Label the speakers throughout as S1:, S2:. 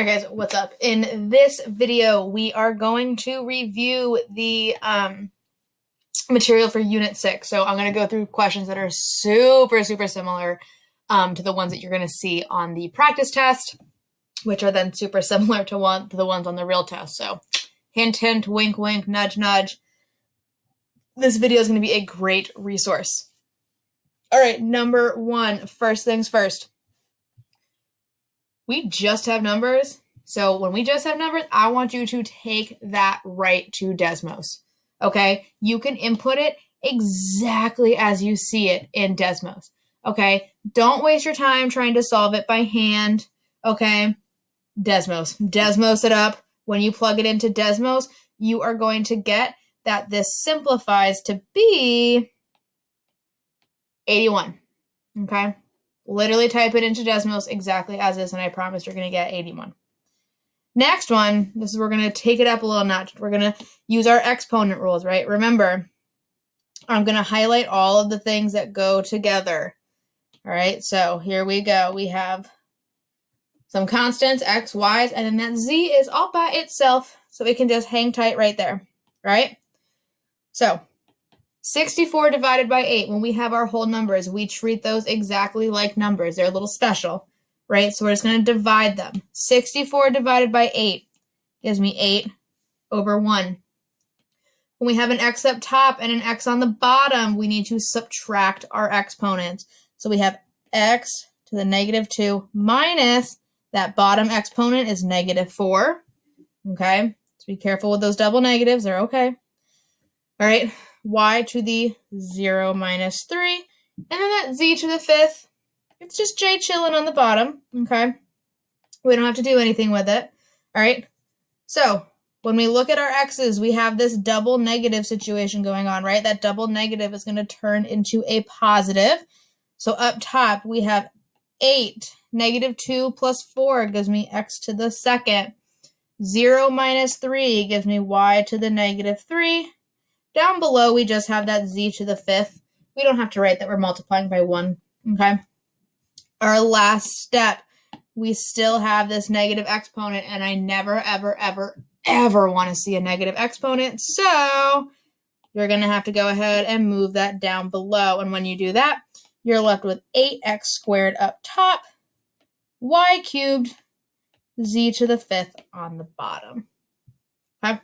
S1: Alright guys, what's up? In this video, we are going to review the material for Unit 6. So I'm going to go through questions that are super similar to the ones that you're going to see on the practice test, which are then super similar to the ones on the real test. So hint, hint, wink, wink, nudge, nudge. This video is going to be a great resource. Alright, number one, first things first. We just have numbers. So when we just have numbers, I want you to take that right to Desmos. Okay? You can input it exactly as you see it in Desmos. Okay? Don't waste your time trying to solve it by hand. Okay? Desmos. Desmos it up. When you plug it into Desmos, you are going to get that this simplifies to be 81. Okay? Literally type it into Desmos exactly as is, and I promise you're going to get 81. Next one, we're going to take it up a little notch. We're going to use our exponent rules, right? Remember, I'm going to highlight all of the things that go together. All right, so here we go. We have some constants, x, y's, and then that z is all by itself, so it can just hang tight right there, right? So 64 divided by 8, when we have our whole numbers, we treat those exactly like numbers. They're a little special, right? So we're just going to divide them. 64 divided by 8 gives me 8 over 1. When we have an x up top and an x on the bottom, we need to subtract our exponents. So we have x to the negative 2 minus that bottom exponent is negative 4. Okay? So be careful with those double negatives. They're okay. All right. Y to the 0 minus 3, and then that z to the 5th, it's just j chilling on the bottom, okay? We don't have to do anything with it, all right? So when we look at our x's, we have this double negative situation going on, right? That double negative is going to turn into a positive. So up top, we have 8. Negative 2 plus 4 gives me x to the 2nd. 0 minus 3 gives me y to the negative 3. Down below, we just have that z to the 5th. We don't have to write that we're multiplying by 1, okay? Our last step, we still have this negative exponent, and I never, ever want to see a negative exponent, so you're going to have to go ahead and move that down below, and when you do that, you're left with 8x squared up top, y cubed, z to the 5th on the bottom, okay?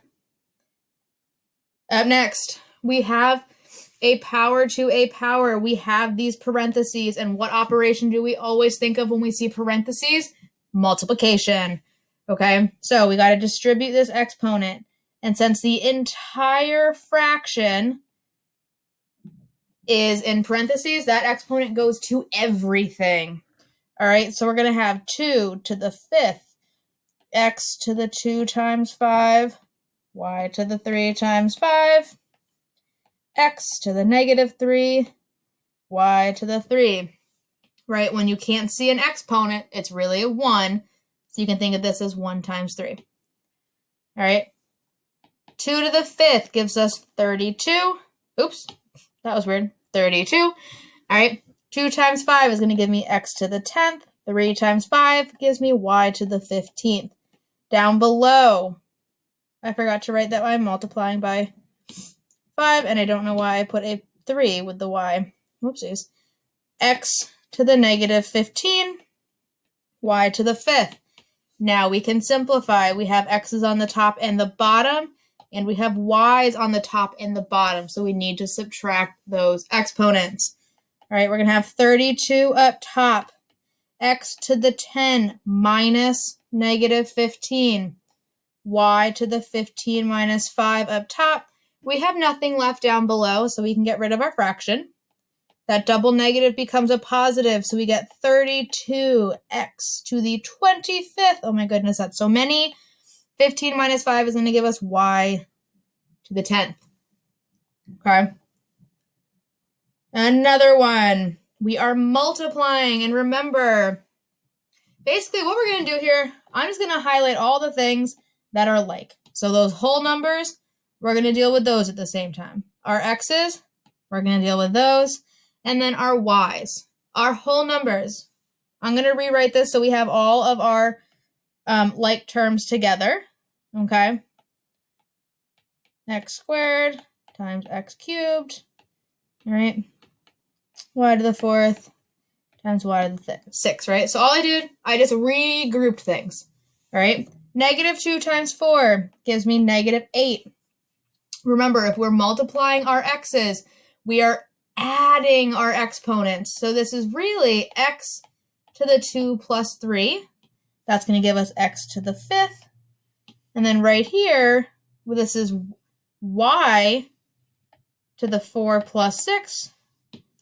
S1: Up next, we have a power to a power. We have these parentheses, and what operation do we always think of when we see parentheses? Multiplication. Okay, so we got to distribute this exponent, and since the entire fraction is in parentheses, that exponent goes to everything. All right, so we're going to have 2 to the 5th, x to the 2 times 5, y to the 3 times 5, x to the negative 3, y to the 3. Right? When you can't see an exponent, it's really a 1. So you can think of this as 1 times 3. All right? 2 to the 5th gives us 32. Oops, that was weird. 32. All right? 2 times 5 is going to give me x to the 10th. 3 times 5 gives me y to the 15th. Down below, I forgot to write that I'm multiplying by 5, and I don't know why I put a 3 with the y. Whoopsies. X to the negative 15, y to the 5th. Now we can simplify. We have x's on the top and the bottom, and we have y's on the top and the bottom, so we need to subtract those exponents. All right, we're going to have 32 up top, x to the 10 minus negative 15, y to the 15 minus 5 up top. We have nothing left down below, so we can get rid of our fraction. That double negative becomes a positive, so we get 32x to the 25th. Oh my goodness, that's so many. 15 minus 5 is going to give us y to the 10th. Okay. Another one. We are multiplying, and remember, basically what we're going to do here, I'm just going to highlight all the things that are like. So those whole numbers, we're going to deal with those at the same time. Our x's, we're going to deal with those. And then our y's, our whole numbers. I'm going to rewrite this so we have all of our like terms together, okay? X squared times x cubed, all right? Y to the 4th times y to the 6th, right? So all I did, I just regrouped things, all right? -2 times 4 gives me -8. Remember, if we're multiplying our x's, we are adding our exponents. So this is really x to the 2 plus 3. That's going to give us x to the 5th. And then right here, well, this is y to the 4 plus 6.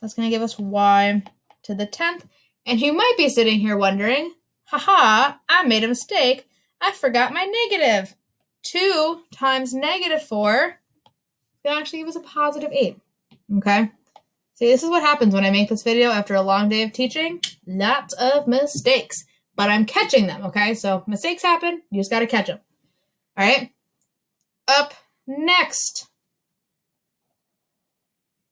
S1: That's going to give us y to the 10th. And you might be sitting here wondering, haha, I made a mistake. I forgot my negative. 2 times -4 will actually give us a +8. Okay? See, this is what happens when I make this video after a long day of teaching. Lots of mistakes. But I'm catching them, okay? So mistakes happen. You just got to catch them. All right? Up next.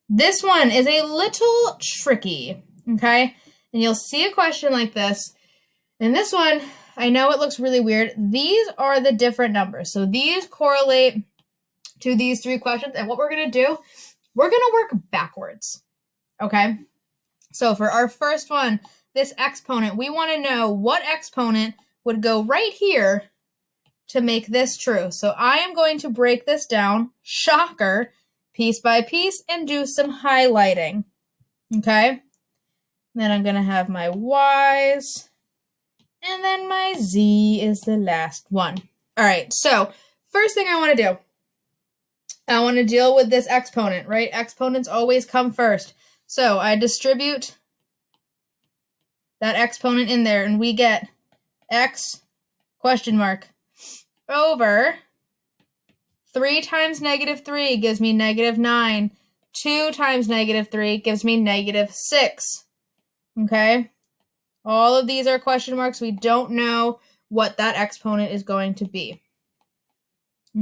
S1: This one is a little tricky, okay? And you'll see a question like this. And this one, I know it looks really weird. These are the different numbers. So these correlate to these 3 questions. And what we're going to do, we're going to work backwards, okay? So for our first one, this exponent, we want to know what exponent would go right here to make this true. So I am going to break this down, shocker, piece by piece, and do some highlighting, okay? Then I'm going to have my y's, and then my z is the last one. All right, so first thing I want to do, I want to deal with this exponent, right? Exponents always come first. So I distribute that exponent in there, and we get x question mark over 3 times -3 gives me -9. 2 times -3 gives me -6. Okay? All of these are question marks. We don't know what that exponent is going to be.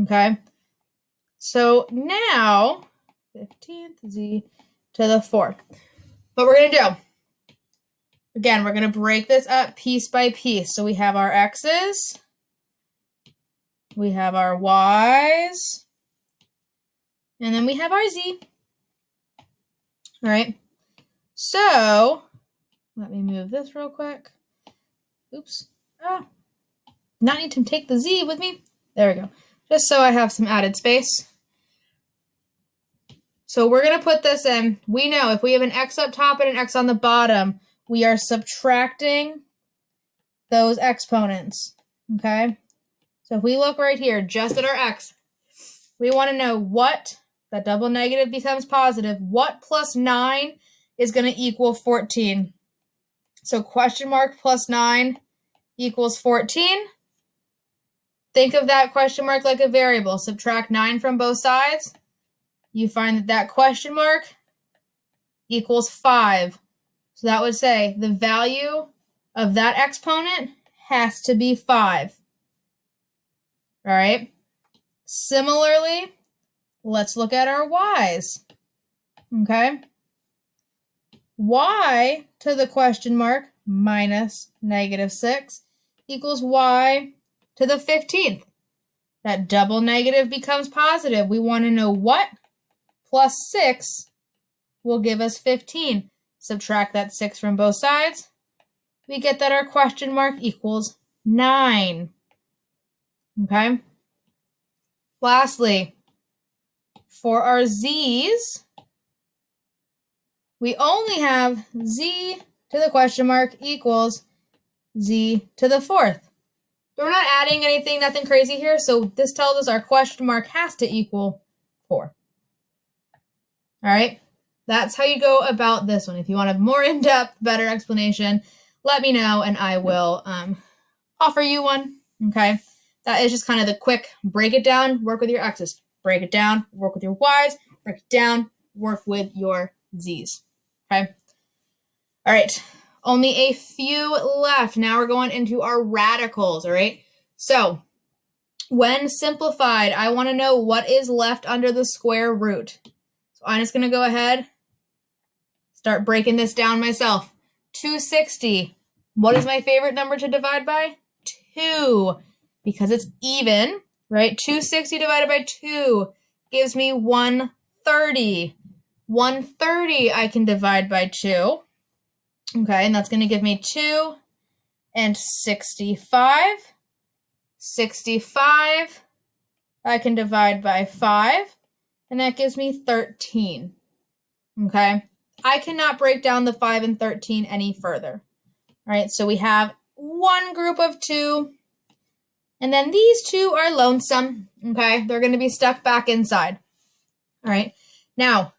S1: Okay? So now, 15th z to the 4th. What we're going to do, again, we're going to break this up piece by piece. So we have our x's, we have our y's, and then we have our z. All right. So let me move this real quick. Oops. Ah. Not need to take the z with me. There we go. Just so I have some added space. So we're going to put this in. We know if we have an x up top and an x on the bottom, we are subtracting those exponents. Okay? So if we look right here, just at our x, we want to know what, that double negative becomes positive, what plus 9 is going to equal 14. So question mark plus 9 equals 14. Think of that question mark like a variable. Subtract 9 from both sides. You find that that question mark equals 5. So that would say the value of that exponent has to be 5. All right. Similarly, let's look at our y's. Okay. Y to the question mark minus -6 equals y to the 15th. That double negative becomes positive. We want to know what plus 6 will give us 15. Subtract that 6 from both sides. We get that our question mark equals 9. Okay? Lastly, for our z's, we only have z to the question mark equals z to the 4th. We're not adding anything, nothing crazy here, so this tells us our question mark has to equal 4. All right? That's how you go about this one. If you want a more in-depth, better explanation, let me know, and I will offer you one. Okay? That is just kind of the quick break it down, work with your x's. Break it down, work with your y's. Break it down, work with your z's. Okay? All right. Only a few left. Now we're going into our radicals, all right? So when simplified, I want to know what is left under the square root. So I'm just going to go ahead, start breaking this down myself. 260. What is my favorite number to divide by? 2 because it's even, right? 260 divided by 2 gives me 130. 130 I can divide by 2. Okay, and that's going to give me 2 and 65. 65 I can divide by 5, and that gives me 13. Okay, I cannot break down the 5 and 13 any further. All right, so we have one group of 2, and then these 2 are lonesome. Okay, they're going to be stuck back inside. All right, now,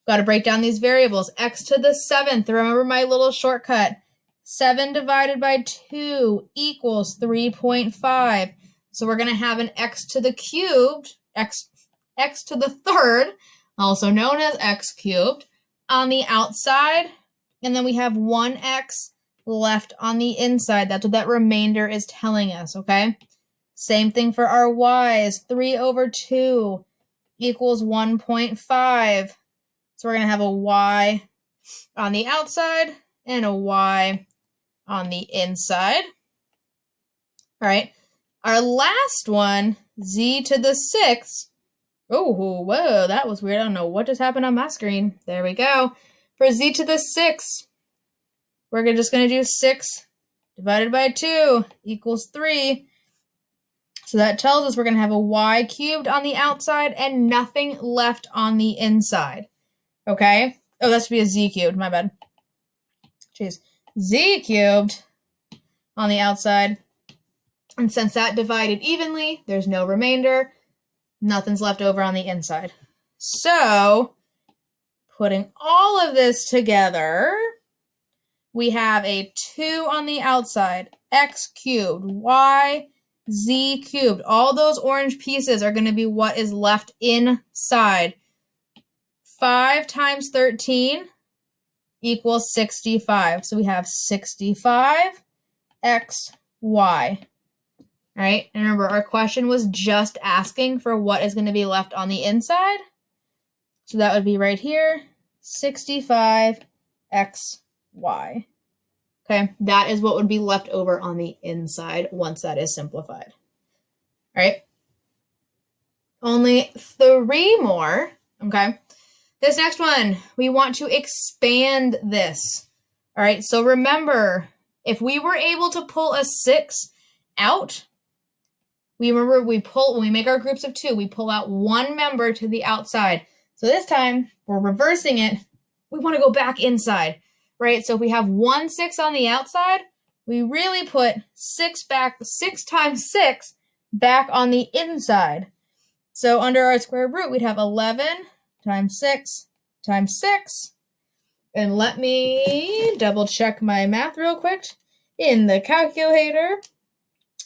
S1: got to break down these variables. X to the 7th, remember my little shortcut. 7 divided by 2 equals 3.5. So we're going to have an x to the cubed, x to the 3rd, also known as x cubed, on the outside. And then we have 1x left on the inside. That's what that remainder is telling us, okay? Same thing for our y's. 3 over 2 equals 1.5. So we're going to have a y on the outside and a y on the inside. All right. Our last one, z to the 6th. Oh, whoa, that was weird. I don't know what just happened on my screen. There we go. For z to the 6th, we're just going to do 6 divided by 2 equals 3. So that tells us we're going to have a y cubed on the outside and nothing left on the inside. Okay? Oh, that should be a z cubed. My bad. Jeez. Z cubed on the outside. And since that divided evenly, there's no remainder. Nothing's left over on the inside. So, putting all of this together, we have a 2 on the outside, x cubed, y, z cubed. All those orange pieces are going to be what is left inside. 5 times 13 equals 65. So we have 65 x, y. All right, and remember, our question was just asking for what is going to be left on the inside. So that would be right here, 65 x, y. Okay, that is what would be left over on the inside once that is simplified. All right, only 3 more, okay? This next one, we want to expand this. All right, so remember, if we were able to pull a 6 out, when we make our groups of 2, we pull out one member to the outside. So this time, we're reversing it. We want to go back inside, right? So if we have 1 6 on the outside, we really put 6 times 6 back on the inside. So under our square root, we'd have 11 times 6 times 6. And let me double check my math real quick in the calculator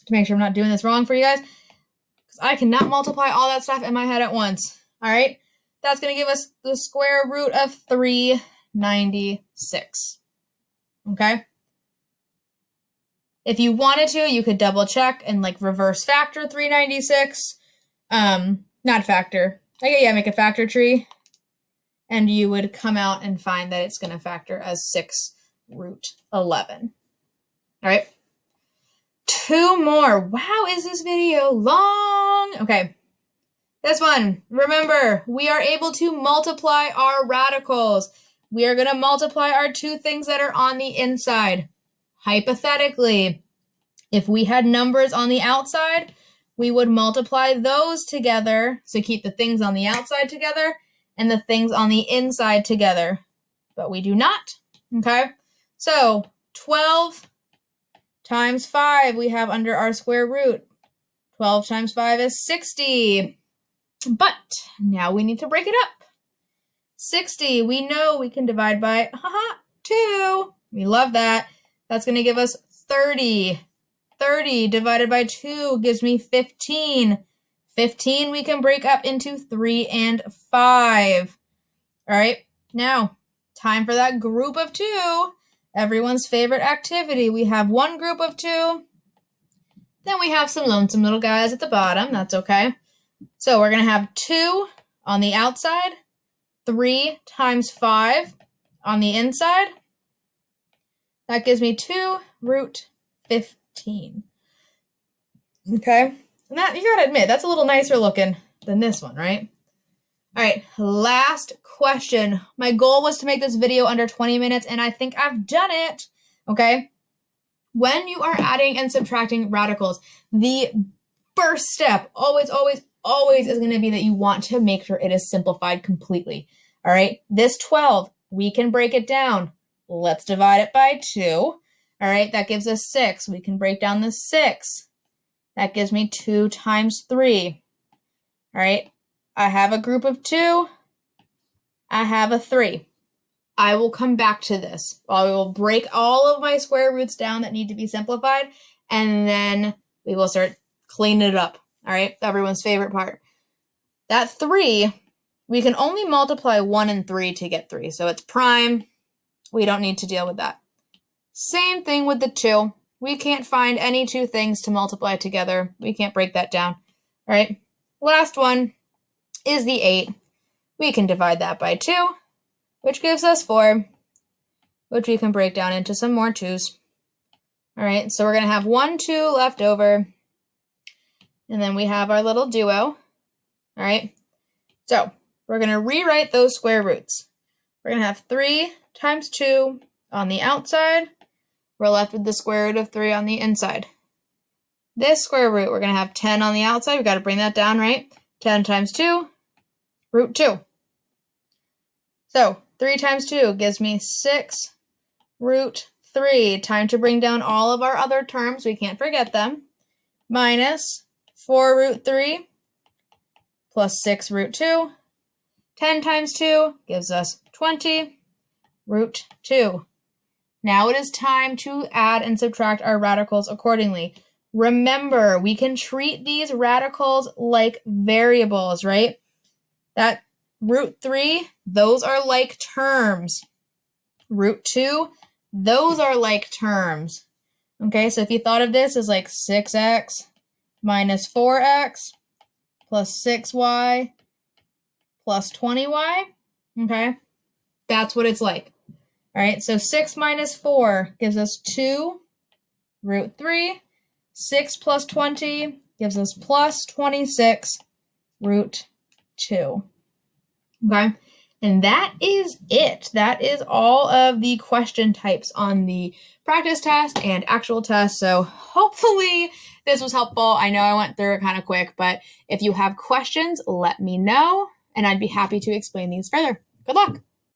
S1: to make sure I'm not doing this wrong for you guys, because I cannot multiply all that stuff in my head at once. All right, that's going to give us the square root of 396. Okay. If you wanted to, you could double check and like reverse factor 396. Not factor. Okay, yeah, make a factor tree. And you would come out and find that it's going to factor as 6 root 11. All right. 2 more. Wow, is this video long? Okay. This one. Remember, we are able to multiply our radicals. We are going to multiply our 2 things that are on the inside. Hypothetically, if we had numbers on the outside, we would multiply those together. So keep the things on the outside together and the things on the inside together. But we do not. Okay? So 12 times 5 we have under our square root. 12 times 5 is 60. But now we need to break it up. 60, we know we can divide by 2. We love that. That's going to give us 30. 30 divided by 2 gives me 15. 15 we can break up into 3 and 5. All right, now time for that group of 2. Everyone's favorite activity. We have one group of 2. Then we have some lonesome little guys at the bottom. That's okay. So we're going to have 2 on the outside, 3 times 5 on the inside. That gives me 2 root 15. 16. Okay, and that, you gotta admit, that's a little nicer looking than this one, right? All right, last question. My goal was to make this video under 20 minutes, and I think I've done it, okay? When you are adding and subtracting radicals, the first step always is going to be that you want to make sure it is simplified completely, all right? This 12, we can break it down. Let's divide it by 2, all right? That gives us 6. We can break down the 6. That gives me 2 times 3, all right? I have a group of 2. I have a 3. I will come back to this. I will break all of my square roots down that need to be simplified, and then we will start cleaning it up, all right? Everyone's favorite part. That 3, we can only multiply 1 and 3 to get 3, so it's prime. We don't need to deal with that. Same thing with the 2. We can't find any 2 things to multiply together. We can't break that down, all right? Last one is the 8. We can divide that by 2, which gives us 4, which we can break down into some more 2's. All right, so we're going to have 1, 2 left over, and then we have our little duo. All right, so we're going to rewrite those square roots. We're going to have 3 times 2 on the outside. We're left with the square root of 3 on the inside. This square root, we're going to have 10 on the outside. We've got to bring that down, right? 10 times 2, root 2. So 3 times 2 gives me 6 root 3. Time to bring down all of our other terms. We can't forget them. Minus 4 root 3 plus 6 root 2. 10 times 2 gives us 20 root 2. Now it is time to add and subtract our radicals accordingly. Remember, we can treat these radicals like variables, right? That root 3, those are like terms. Root 2, those are like terms. Okay, so if you thought of this as like 6x minus 4x plus 6y plus 20y, okay, that's what it's like. All right, so 6 minus 4 gives us 2 root 3. 6 plus 20 gives us plus 26 root 2. Okay, and that is it. That is all of the question types on the practice test and actual test. So hopefully this was helpful. I know I went through it kind of quick, but if you have questions, let me know, and I'd be happy to explain these further. Good luck.